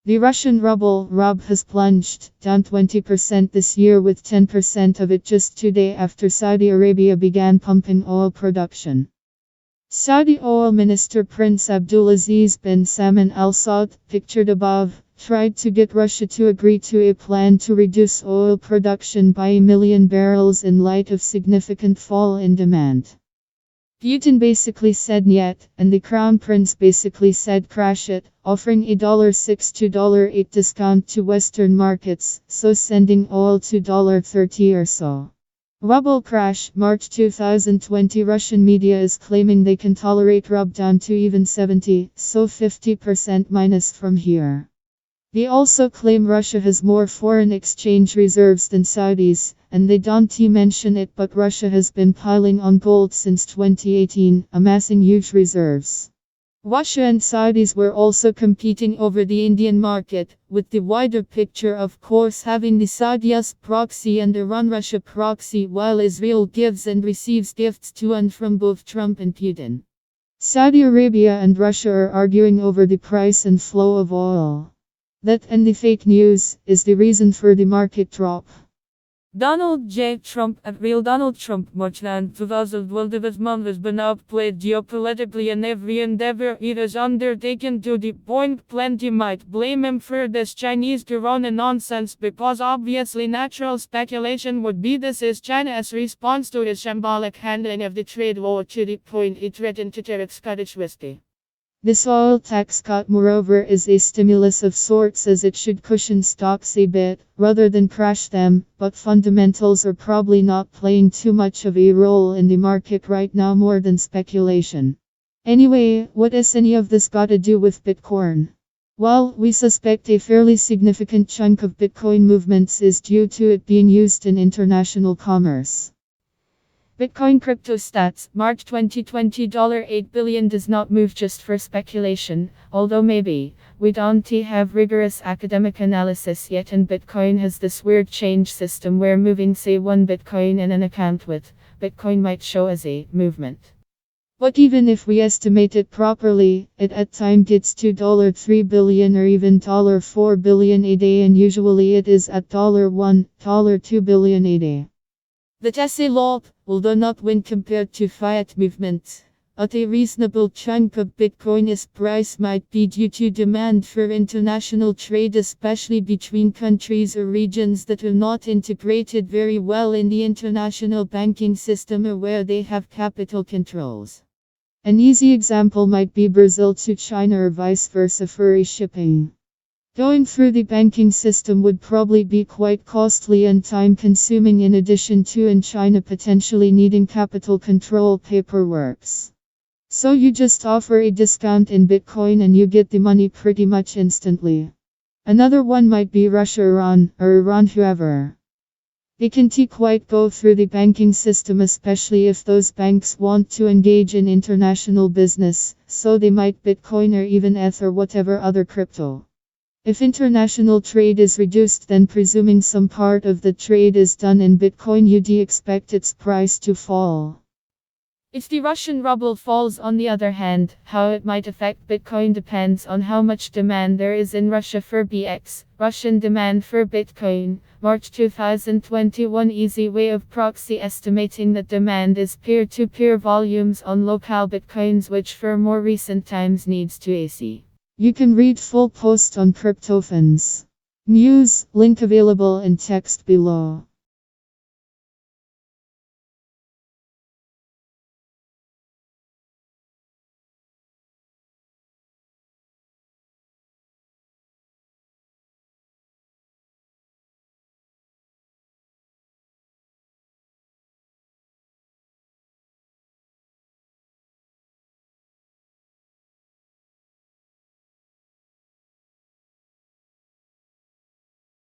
The Russian Rubble (RUB) has plunged down 20% this year, with 10% of it just today after Saudi Arabia began pumping oil production. Saudi Oil Minister Prince Abdulaziz bin Salman Al Saud, pictured above, tried to get Russia to agree to a plan to reduce oil production by 1 million barrels in light of significant fall in demand. Putin basically said niet, and the Crown Prince basically said crash it, offering a $6 to $8 discount to Western markets, so sending oil to $30 or so. Rubble crash, March 2020. Russian media is claiming they can tolerate rub down to even 70, so 50% minus from here. They also claim Russia has more foreign exchange reserves than Saudis, and they don't mention it, but Russia has been piling on gold since 2018, amassing huge reserves. Russia and Saudis were also competing over the Indian market, with the wider picture of course having the Saudi-US proxy and Iran-Russia proxy, while Israel gives and receives gifts to and from both Trump and Putin. Saudi Arabia and Russia are arguing over the price and flow of oil. That and the fake news is the reason for the market drop. Donald J. Trump at Real Donald Trump Marchland 2012 development has been outplayed geopolitically in every endeavor it has undertaken to the point plenty might blame him for this Chinese corona nonsense, because obviously natural speculation would be this is China's response to his shambolic handling of the trade war, to the point it threatened to tariff Scottish whiskey. This oil tax cut, moreover, is a stimulus of sorts, as it should cushion stocks a bit, rather than crash them, but fundamentals are probably not playing too much of a role in the market right now, more than speculation. Anyway, what has any of this got to do with Bitcoin? Well, we suspect a fairly significant chunk of Bitcoin movements is due to it being used in international commerce. Bitcoin crypto stats, March 2020 $8 billion does not move just for speculation, although maybe, we don't have rigorous academic analysis yet, and Bitcoin has this weird change system where moving say 1 Bitcoin in an account with Bitcoin might show as a movement. But even if we estimate it properly, it at times gets to $3 billion or even $4 billion a day, and usually it is at $1, $2 billion a day. The Tesla law, although not when compared to fiat movements, at a reasonable chunk of Bitcoin's price might be due to demand for international trade, especially between countries or regions that are not integrated very well in the international banking system or where they have capital controls. An easy example might be Brazil to China or vice versa for e-shipping. Going through the banking system would probably be quite costly and time-consuming, in addition to in China potentially needing capital control paperwork. So you just offer a discount in Bitcoin and you get the money pretty much instantly. Another one might be Russia, Iran, or Iran, whoever. They can quite go through the banking system, especially if those banks want to engage in international business, so they might Bitcoin or even ETH or whatever other crypto. If international trade is reduced, then presuming some part of the trade is done in Bitcoin, you'd expect its price to fall. If the Russian ruble falls, on the other hand, how it might affect Bitcoin depends on how much demand there is in Russia for BX, Russian demand for Bitcoin. March 2021 easy way of proxy estimating that demand is peer-to-peer volumes on local Bitcoins, which for more recent times needs to AC. You can read full post on CryptoFans News, link available in text below.